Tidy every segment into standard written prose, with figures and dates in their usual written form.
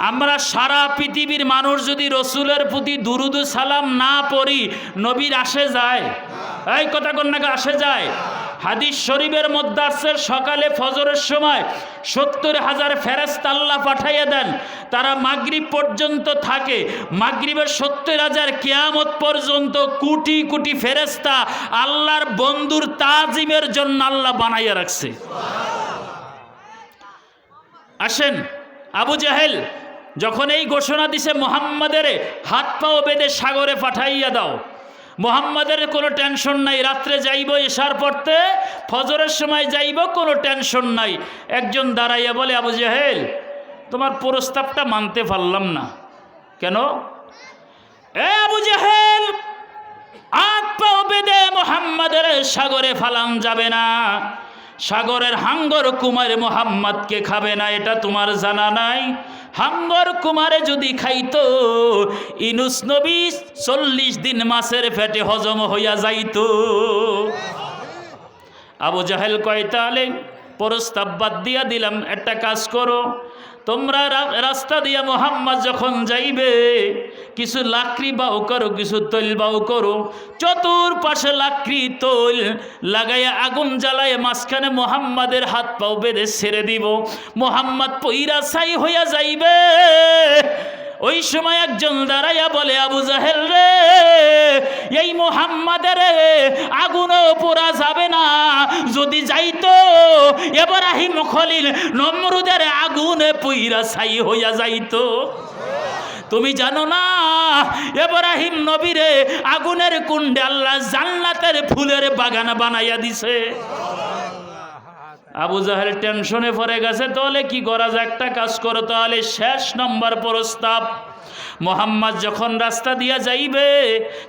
আমরা সারা পৃথিবীর মানুষ যদি রসুলের প্রতি দুরুদ সালাম না পড়ি, নবীর আসে যায়? এই কথা কন্যাকে আসে যায়? হাদিস শরীফের মধ্যে আছে, সকালে ফজরের সময় 70,000 ফেরেশতা আল্লাহ পাঠাইয়া দেন, তারা মাগরিব পর্যন্ত থাকে। মাগরিবের 70,000 কিয়ামত পর্যন্ত কোটি কোটি ফেরেশতা আল্লাহর বন্ধুর তাজিমের জন্য আল্লাহ বানাইয়া রাখছে। আসেন, আবু জাহেল যখন এই ঘোষণা দিছে মুহাম্মাদের হাত পাও বেঁধে সাগরে পাঠাইয়া দাও, মুহাম্মাদের কোনো টেনশন নাই, রাত্রে যাইব এশার পড়তে, ফজরের সময় যাইব, কোনো টেনশন নাই। একজন দাঁড়াইয়া বলে, আবু জাহেল তোমার প্রস্তাবটা মানতে পারলাম না। কেন? এ আবু জাহেল, হাত পাও বেঁধে মুহাম্মাদের সাগরে ফালান যাবে না, সাগরের হাঙ্গর কুমার মুহাম্মাদকে খাবে না, এটা তোমার জানা নাই? হাঙ্গর কুমারে যদি খাইতো, ইউনূস নবী 40 দিন মাছের পেটে হজম হইয়া যাইতো। আবু জাহেল কয়, তাহলে প্রস্তাব বাদ দিয়া দিলাম, একটা কাজ করো, তোমরা রাস্তা দিয়া মুহাম্মদ যখন যাইবে কিছু লাকড়ি বাও করো, কিছু তৈল বাও করো, চতুর্পাশে লাকড়ি তৈল লাগাইয়া আগুন জ্বালাইয়া মাঝখানে মুহাম্মাদের হাত পাও বেঁধে ছেড়ে দিব, মুহাম্মদ পইরা ছাই হইয়া যাইবে। ওই সময় একজন দাঁড়াইয়া বলে, আবু জাহেল রে, এই মুহাম্মাদের আগুনও পোড়া যাবে না, যদি যাইতো ইব্রাহিম খলিল নমরুদের আগুনে পুইরা ছাই হইয়া যাইতো। তুমি জানো না, ইব্রাহিম নবীরে আগুনের কুণ্ডে আল্লাহ জান্নাতের ফুলের বাগান বানাইয়া দিছে। আবু জাহেল টেনশনে পড়ে গেছে, তাহলে কি করা যায়? একটা কাজ করো, তাহলে শেষ নম্বর প্রস্তাব, মুহাম্মদ যখন রাস্তা দিয়া যাইবে,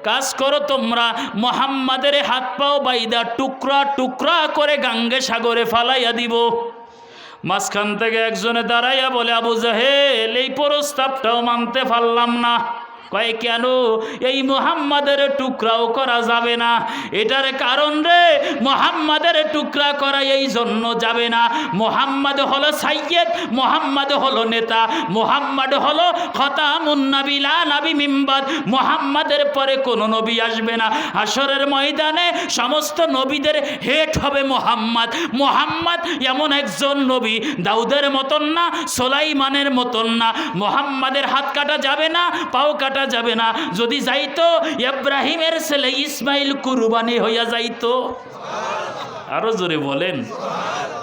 কাজ করো তোমরা মুহাম্মাদের হাত পাও বাইদা টুকরা টুকরা করে গাঙ্গে সাগরে ফালাইয়া দিব। মাঝখান থেকে একজনে দাঁড়াইয়া বলে, আবু জাহেল এই প্রস্তাবটাও মানতে পারলাম না। কয়, কেন? এই মুহাম্মাদের টুকরাও করা যাবে না। এটার কারণ রে, মুহাম্মাদের টুকরা করা এই জন্য যাবে না, মুহাম্মদ হলো সাইয়্যেদ, মুহাম্মদ হলো নেতা, মুহাম্মদ হলো খতামুন নবী, লা নবী মিন বাদ, মুহাম্মাদের পরে কোনো নবী আসবে না। হাশরের ময়দানে সমস্ত নবীদের হেড হবে মুহাম্মদ। মুহাম্মদ এমন একজন নবী, দাউদের মতন না, সুলাইমানের মতন না। মুহাম্মাদের হাত কাটা যাবে না, পাও কাটা যাবে না, যদি যাইতো ইব্রাহিমের ছেলে ইসমাইল কুরবানি হইয়া যাইতো। আরো জোরে বলেন।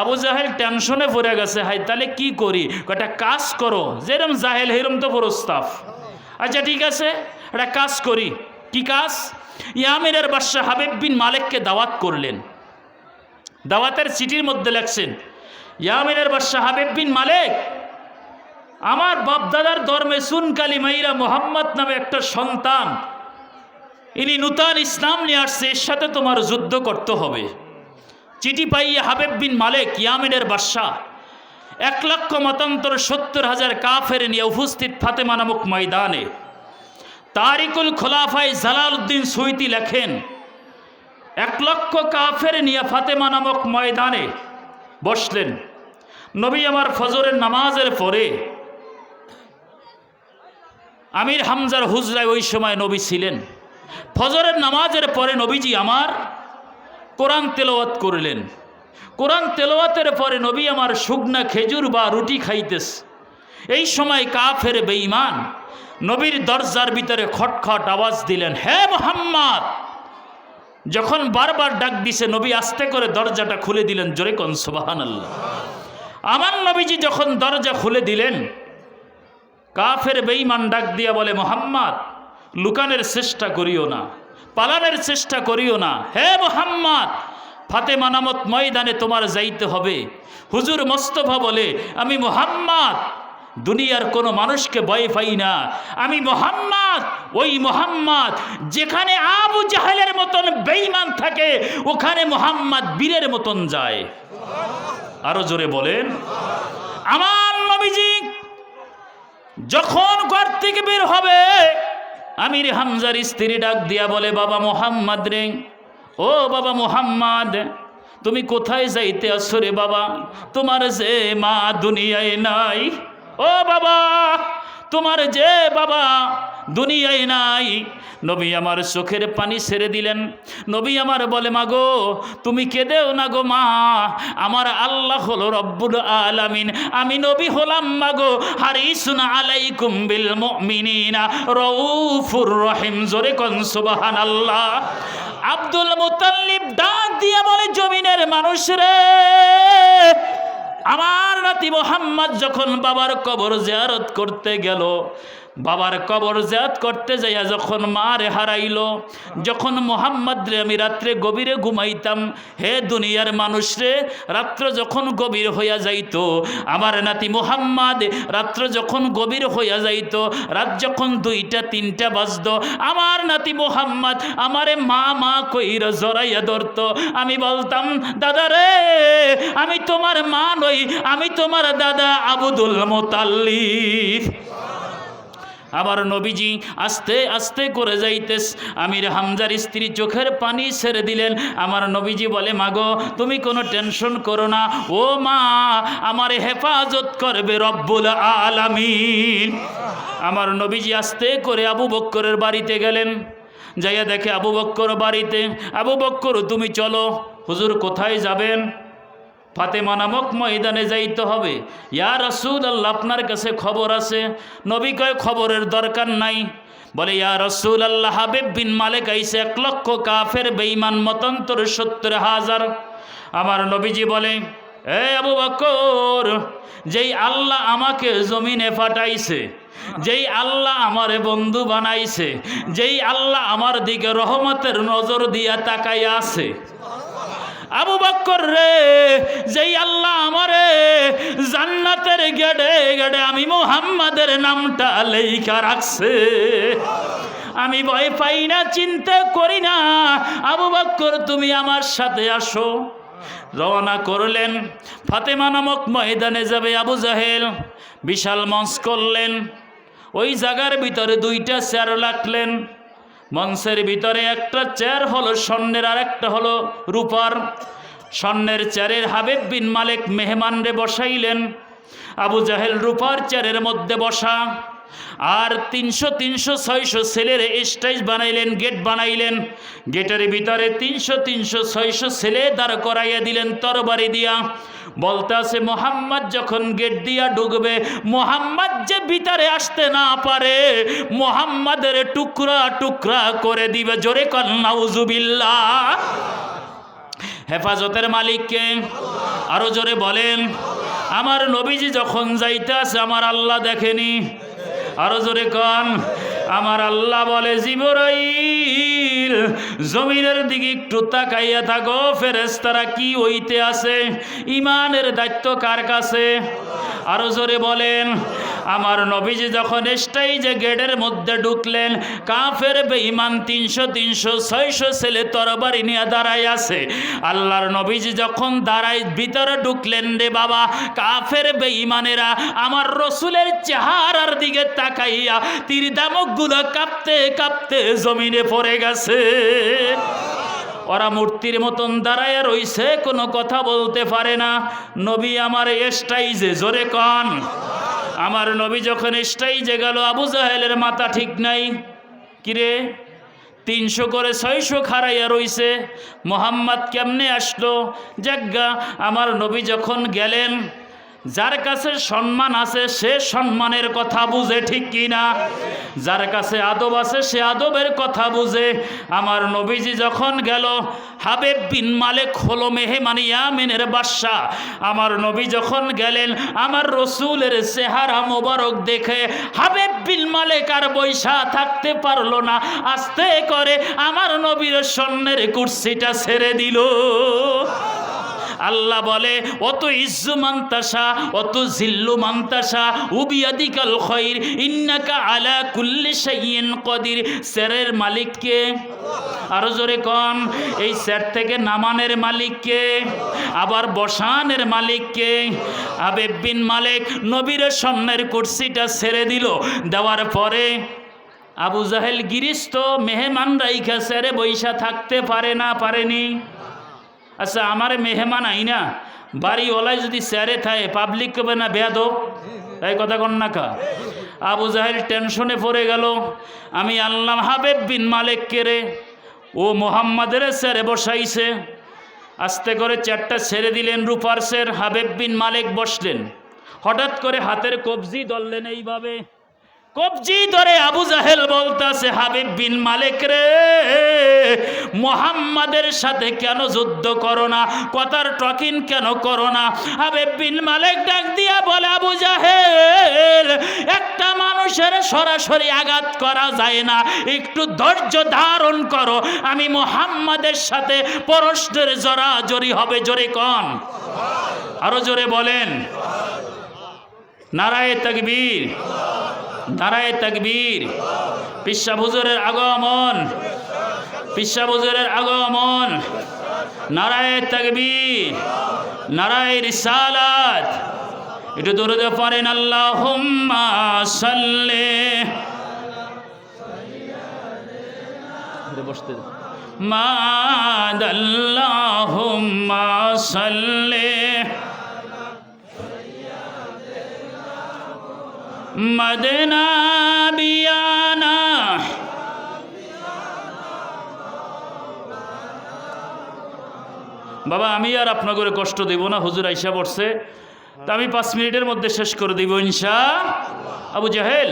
আবু জাহেল টেনশনে পড়ে গেছে, হাই তাহলে কি করি? একটা কাজ করো, যেরম জাহেল হেরম তো প্রস্তাব। আচ্ছা ঠিক আছে, একটা কাজ করি। কি কাজ? ইয়ামেনের বাদশা হাবিব বিন মালিককে দাওয়াত করলেন। দাওয়াতের চিঠির মধ্যে লেখছেন, ইয়ামেনের বাদশা হাবিব বিন মালিক, আমার বাপদাদার ধর্মে সুনকালি মাইরা মোহাম্মদ নামে একটা সন্তান, ইনি নূতন ইসলাম নিয়ে আসছে, এর সাথে তোমার যুদ্ধ করতে হবে। চিঠি পাইয়ে হাবিব বিন মালিক ইয়ামেনের বাদশা 1,00,000 মতান্তর 70,000 কাফের নিয়ে উপস্থিত ফাতেমা নামক ময়দানে। তারিকুল খোলাফায়ে জালালউদ্দিন সুয়ুতি লেখেন, 1,00,000 কাফের নিয়ে ফাতেমা নামক ময়দানে বসলেন। নবী আমার ফজরের নামাজের পরে আমির হামজার হুজরায় ওই সময় নবী ছিলেন। ফজরের নামাজের পরে নবীজি আমার কোরআন তেলাওয়াত করলেন। কোরআন তেলাওয়াতের পরে নবী আমার শুকনা খেজুর বা রুটি খাইতেস। এই সময় কাফের বেঈমান নবীর দরজার ভিতরে খটখট আওয়াজ দিলেন, হে মুহাম্মদ। যখন বারবার ডাক দিছে, নবী আস্তে করে দরজাটা খুলে দিলেন। জোরে কোন সুবহানাল্লাহ। আমার নবীজি যখন দরজা খুলে দিলেন, কাফের বেঈমান ডাক দিয়া বলে, মুহাম্মদ লুকানের চেষ্টা করিও না, পালানের চেষ্টা করিও না। হে মুহাম্মদ, ফাতেমা নামক ময়দানে তোমার যাইতে হবে। হুজুর মোস্তফা বলে, আমি মুহাম্মদ দুনিয়ার কোনো মানুষকে ভয় পাই না, আমি মুহাম্মদ ওই মুহাম্মদ যেখানে আবু জাহেলের মতন বেঈমান থাকে, ওখানে মুহাম্মদ বীরের মতন যায়। আরো জোরে বলেন। আমার নবীজি যখন ঘর থেকে বের হবে, আমির হামজার স্ত্রী ডাক দিয়া বলে, বাবা মুহাম্মদ রে, ও বাবা মুহাম্মদ, তুমি কোথায় যাইতে আসো রে বাবা? তোমার যে মা দুনিয়ায় নাই। ও বাবা, তোমার যে বাবা দুনিয়ায় নাই। নবী আমার চোখের পানি ছেড়ে দিলেন। নবী আমার বলে, মাগো তুমি কেঁদেও না গো মা, আমার আল্লাহ হলো রব্বুল আলামিন, আমি নবী হলাম মাগো হারিসুন আলাইকুম বিল মুমিনিনা রউফুর রহিম। জোরে কোন সুবহানাল্লাহ। আব্দুল মুতাল্লিব ডাক দিয়া বলে, জমিনের মানুষ রে, আমার নাতি মুহাম্মদ যখন বাবার কবর জিয়ারত করতে গেল, বাবার কবর জিয়ারত করতে যাইয়া যখন মারে হারাইল, যখন মুহাম্মদ রে আমি রাত্রে গভীরে ঘুমাইতাম, হে দুনিয়ার মানুষ রে, রাত্র যখন গভীর হইয়া যাইত, আমার নাতি মুহাম্মদ রাত্র যখন গভীর হইয়া যাইত, রাত যখন 2টা 3টা বাজত, আমার নাতি মুহাম্মদ আমারে মা মা কইরা জড়াইয়া ধরত। আমি বলতাম, দাদা রে, আমি তোমার মা নই, আমি তোমার দাদা আব্দুল মুতাল্লিব। আবার নবীজি আস্তে আস্তে করে যাইতেস, আমির হামজার স্ত্রী চোখের পানি ছেড়ে দিলেন। আমার নবীজি বলে, মাগো তুমি কোনো টেনশন করো না, ও মা আমার হেফাজত করবে রব্বুল আলামিন। আমার নবীজি আস্তে করে আবু বক্করের বাড়িতে গেলেন। যাইয়া দেখে আবু বক্কর বাড়িতে। আবু বক্কর তুমি চলো। হুজুর কোথায় যাবেন? ফাতেমা নামক ময়দানে যাইতে হবে। ইয়া রাসূলুল্লাহ আপনার কাছে খবর আছে। নবী কয়, খবরের দরকার নাই। বলে, ইয়া রাসূলুল্লাহ হাবিব বিন মালিক আইছে, 1 লক্ষ কাফের বেঈমান মতান্তর 70,000। আমার নবীজি বলে, এ আবু বকর, যেই আল্লাহ আমাকে জমিনে পাঠাইছে, যেই আল্লাহ আমারে বন্ধু বানাইছে, যেই আল্লাহ আমার দিকে রহমতের নজর দিয়া তাকাইয়া আছে, আবু বকর রে, যেই আল্লাহ আমারে জান্নাতের গেটে গেটে আমি মুহাম্মাদের নামটা লেখা রাখছে, আমি ভয় পাই না, চিন্তা করি না। আবু বকর তুমি আমার সাথে আসো। রওনা করলেন। ফাতেমা নামক ময়দানে যাবে। আবু জাহেল বিশাল মঞ্চ করলেন। ওই জায়গার ভিতরে 2টা চেয়ার রাখলেন। মঞ্চের ভিতরে একটা চেয়ার হলো স্বর্ণের, আর একটা হলো রূপার। স্বর্ণের চেয়ারের হাবিব বিন মালিক মেহমানরে বসাইলেন। আবু জাহেল রূপার চেয়ারের মধ্যে বসা। আর 300 300 600 ছেলের স্টেজ বানাইলেন, গেট বানাইলেন। গেটের ভিতরে 300 300 600 ছেলে দাঁড় করাইয়া দিলেন তরবারি দিয়া। বলতে আছে, মোহাম্মদ যখন গেট দিয়া ঢুকবে, মোহাম্মদ যে ভিতরে আসতে না পারে, মোহাম্মদের টুকরা টুকরা করে দিবে। জোরে কর নাউজুবিল্লাহ। হেফাজতের মালিককে আরো জোরে বলেন। আমার নবীজি যখন যাইতে আছে, আমার আল্লাহ দেখেনি। আরো জোরে কন। আমার আল্লাহ বলে, জিবরাইল জমিনের দিকে একটু তাকাইয়া থাকো, ফেরেশতারা কি হইতে আছে, ইমানের দায়িত্ব কার কাছে? আরো জোরে বলেন। আমার নবীজি যখন স্টেজে গেটের মধ্যে ঢুকলেন, কাফের বেঈমান 300 300 600 ছেলে তরবারি নিয়ে দাঁড়ায় আছে। আল্লাহর নবীজি যখন দাঁড়ায় ভিতরে ঢুকলেন রে বাবা, কাফের বেঈমানেরা আমার রসুলের চেহারার দিকে তাকাইয়া তীর দামকগুলো কাঁপতে কাঁপতে জমিনে পড়ে গেছে। ওরা মূর্তির মতন দাঁড়ায় রইছে, কোনো কথা বলতে পারে না। নবী আমার স্টেজে, জোরে কন। আমার নবী যখন স্টেজে গেল, আবু জাহেলের মাথা ঠিক নাই। কিরে 300 করে 600 খাড়াইয়া রইছে, মোহাম্মদ কেমনে আসলো? জাগ্গা আমার নবী যখন গেলেন, যার কাছে সম্মান আছে সে সম্মানের কথা বুঝে, ঠিক কিনা? যার কাছে আদব আছে সে আদবের কথা বুঝে। আমার নবীজি যখন গেল, হাবিব বিন মালিক হলো মেহমান ইয়ামিনের বাদশা। আমার নবী যখন গেলেন, আমার রসুলের চেহারা মোবারক দেখে হাবিব বিন মালিক আর বৈশা থাকতে পারলো না। আস্তে করে আমার নবীর স্বর্ণের কুরসিটা ছেড়ে দিল। আল্লাহ বলে, অত ইজ্জু মান্তাসা, অত জিল্লু মান্তাসা, উবিয়াদিকাল খৈর, ইন্নাকা আলা কুল্লি শাইইন কদির। সেরের মালিককে আরো জোরে কন। এই সের থেকে নামানের মালিককে, আবার বসানের মালিককে। হাবিব বিন মালিক নবীর স্বর্ণের কুরসিটা ছেড়ে দিল। দেওয়ার পরে আবু জাহেল গিরিস্ত মেহমান রাইখা সেরে বৈশা থাকতে পারে না, পারেনি। আচ্ছা, আমার মেহমান আইনা বাড়িওয়ালায় যদি স্যারে থাকে, পাবলিক কবে না বেয়াদব? এই কথা কন না কা? আবু জাহেল টেনশনে পড়ে গেল, আমি আনলাম হাবিব বিন মালিককে রে, ও মুহাম্মাদের স্যারে বসাইছে। আস্তে করে চেয়ারটা ছেড়ে দিলেন, রূপার সের। হাবিব বিন মালিক বসলেন। হঠাৎ করে হাতের কবজি ধরলেন, এইভাবে কবজি ধরে আবু জাহেল বলতেছে, হাবিব বিন মালিক রে, মুহাম্মাদের সাথে কেন যুদ্ধ করো না, কথার টকিন কেন করো না? হাবিব বিন মালিক ডাক দিয়া বলে, আবু জাহেল, একটা মানুষের সরাসরি আঘাত করা যায় না, একটু ধৈর্য ধারণ করো, আমি মুহাম্মাদের সাথে পরস্পরের জড়াজড়ি হবে। জোরে কন, আরো জোরে বলেন, নারায়ে তাকবীর, নারায়ে তাকবীর। পিসা হুজুরের আগমন, পিসা হুজুরের আগমন, নারায়ে তাকবীর, নারায়ে রিসালাত। একটু দরুদ পড়েন, আল্লাহুম্মা সাল্লি বসতে মাদাল্লাহুম্মা সাল্লি মদনা বিয়ানা। বাবা আমি আর আপনাকে কষ্ট দেব না, হুজুর আইসা পড়ছে, তা আমি 5 মিনিটের মধ্যে শেষ করে দিব ইনশাআল্লাহ। আবু জাহেল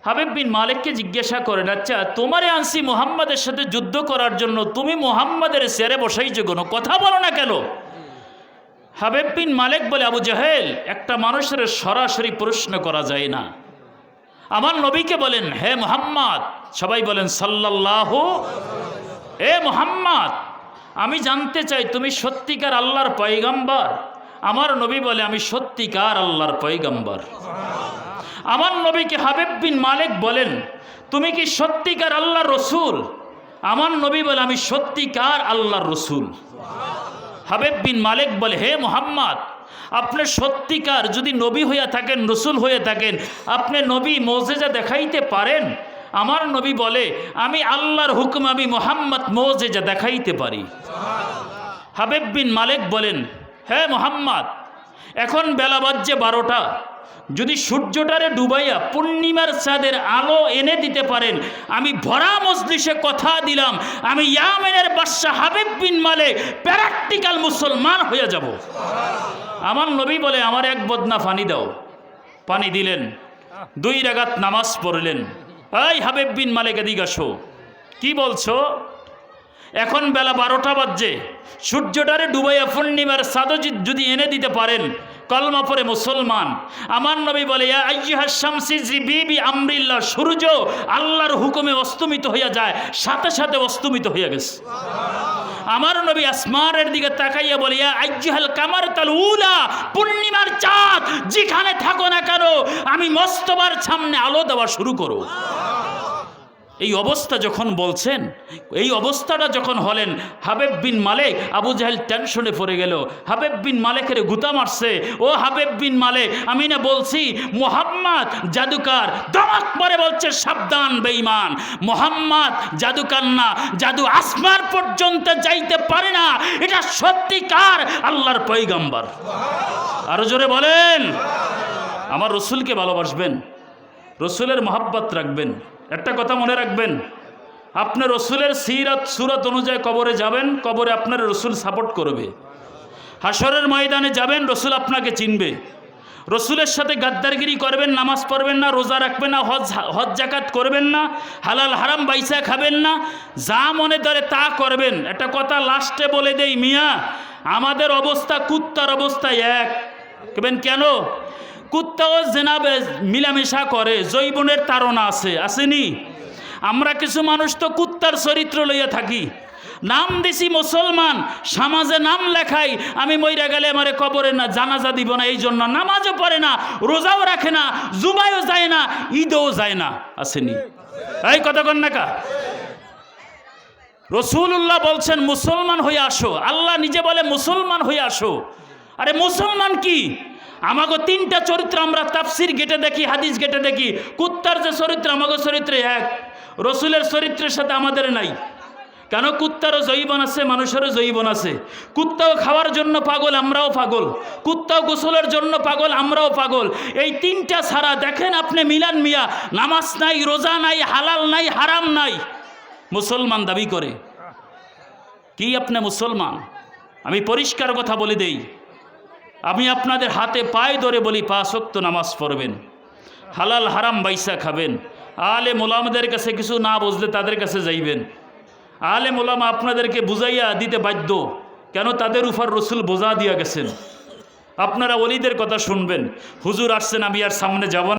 হাবিব বিন মালিককে জিজ্ঞাসা করেন, আচ্ছা তোমারে আনছি মুহাম্মাদের সাথে যুদ্ধ করার জন্য, তুমি মুহাম্মাদের চেয়ারে বসাইছো কেন, কথা বলো না কেন? হাবিব বিন মালিক বলে, আবু জাহেল, একটা মানুষের সরাসরি প্রশ্ন করা যায় না। আমার নবীকে বলেন, হে মুহাম্মদ, সবাই বলেন সাল্লাল্লাহু, হে মুহাম্মদ, আমি জানতে চাই তুমি সত্যিকার আল্লাহর পয়গম্বর? আমার নবী বলে, আমি সত্যিকার আল্লাহর পয়গম্বর। আমার নবীকে হাবিব বিন মালিক বলেন, তুমি কি সত্যিকার আল্লাহর রসুল? আমার নবী বলে, আমি সত্যিকার আল্লাহর রসুল। হাবিব বিন মালিক বলে, হে মুহাম্মদ, আপনি সত্যিকার যদি নবী হইয়া থাকেন, রসুল হয়ে থাকেন, আপনি নবী মোজেজা দেখাইতে পারেন? আমার নবী বলে, আমি আল্লাহর হুকুম, আমি মুহাম্মদ মোজেজা দেখাইতে পারি। হাবিব বিন মালিক বলেন, হে মুহাম্মদ, এখন বেলা বাজছে 12টা, যদি সূর্যটারে ডুবাইয়া পূর্ণিমার চাঁদের আলো এনে দিতে পারেন, আমি ভরা মজলিসে কথা দিলাম, আমি ইয়ামেনের বাদশা হাবিব বিন মালিক প্র্যাকটিক্যাল মুসলমান হয়ে যাব। আমার নবী বলে, আমার এক বদনা পানি দাও। পানি দিলেন, 2 রাকাত নামাজ পড়লেন। এই হাবিব বিন মালিক এদিকে আসো, কি বলছো? এখন বেলা 12টা বাজছে, সূর্যটারে ডুবাইয়া পূর্ণিমার চাঁদ যদি এনে দিতে পারেন, কলমা পড়ে মুসলমান। আমার নবী বলে, ইয়া আইয়ুহাশ শামসি জিবিবি আমরিল্লাহ, সূর্য আল্লাহর হুকুমে অস্তমিত হইয়া যায়, সাথে সাথে অস্তমিত হইয়া গেছে। আমার নবী আসমানের দিকে তাকাইয়া বলে, ইয়া আইয়ুহাল কামার তাল উলা, পূর্ণিমার চাঁদ যেখানে থাকো না কেন, আমি মস্তবার সামনে আলো দেওয়া শুরু করো। এই অবস্থা যখন বলছেন, এই অবস্থাটা যখন হলেন, হাবিব বিন মালিক, আবু জাহেল টেনশনে পড়ে গেল। হাবিব বিন মালিকের গুতা মারছে, ও হাবিব বিন মালিক, আমি না বলছি মুহাম্মদ জাদুকার? দমাক মারে বলছে, সাবধান বেঈমান, মুহাম্মদ জাদুকার না, জাদু আসমান পর্যন্ত যাইতে পারে না, এটা সত্যিকার আল্লাহর পয়গম্বর। আরো জোরে বলেন, আমার রসুলকে ভালোবাসবেন, রসুলের মহব্বত রাখবেন। একটা কথা মনে রাখবেন, আপনি রসুলের সিরাত সুরাত অনুযায়ী কবরে যাবেন, কবরে আপনার রসুল সাপোর্ট করবে। হাসরের ময়দানে যাবেন, রসুল আপনাকে চিনবে। রসুলের সাথে গাদ্দারগিরি করবেন, নামাজ পড়বেন না, রোজা রাখবেন না, হজ জাকাত করবেন না, হালাল হারাম বাইসা খাবেন না, যা মনে ধরে তা করবেন। একটা কথা লাস্টে বলে দেই মিয়া, আমাদের অবস্থা কুত্তার অবস্থা এক। কেন? কুত্তাও জেনাবে মিলামেশা করে, জৈবনের তাড়না আছে, আসেনি? আমরা কিছু মানুষ তো কুত্তার চরিত্র লইয়া থাকি, নাম দিছি মুসলমান, সমাজে নাম লেখাই, আমি মইরা গেলে আমারে কবরে না জানাজা দিব না, এই জন্য নামাজও পড়ে না, রোজাও রাখে না, জুমায়ও যায় না, ঈদও যায় না, আসেনি? এই কথা কন না কা? রাসূলুল্লাহ বলছেন মুসলমান হয়ে আসো, আল্লাহ নিজে বলে মুসলমান হয়ে আসো। আরে মুসলমান কি? আমাকে 3টা চরিত্র আমরা তাফসির গেটে দেখি, হাদিস গেটে দেখি। কুত্তার যে চরিত্র, আমাকে চরিত্রে এক, রসুলের চরিত্রের সাথে আমাদের নাই। কেন? কুত্তারও জৈবন আছে, মানুষেরও জৈবন আছে। কুত্তাও খাওয়ার জন্য পাগল, আমরাও পাগল। কুত্তাও গোসলের জন্য পাগল, আমরাও পাগল। এই তিনটা ছাড়া দেখেন আপনি মিলান মিয়া, নামাজ নাই, রোজা নাই, হালাল নাই, হারাম নাই, মুসলমান দাবি করে। কি আপনি মুসলমান? আমি পরিষ্কার কথা বলে দেই, আমি আপনাদের হাতে পায়ে ধরে বলি 5 ওয়াক্ত নামাজ পড়বেন, হালাল হারাম বাইসা খাবেন। আলেম ওলামাদের কাছে কিছু না বুঝলে তাদের কাছে যাইবেন। আলেম ওলামা আপনাদেরকে বুঝাইয়া দিতে বাধ্য, কেন? তাদের উপর রসুল বোঝা দিয়া গেছেন। আপনারা ওলিদের কথা শুনবেন। হুজুর আসছেন, আমি আর সামনে যাব না।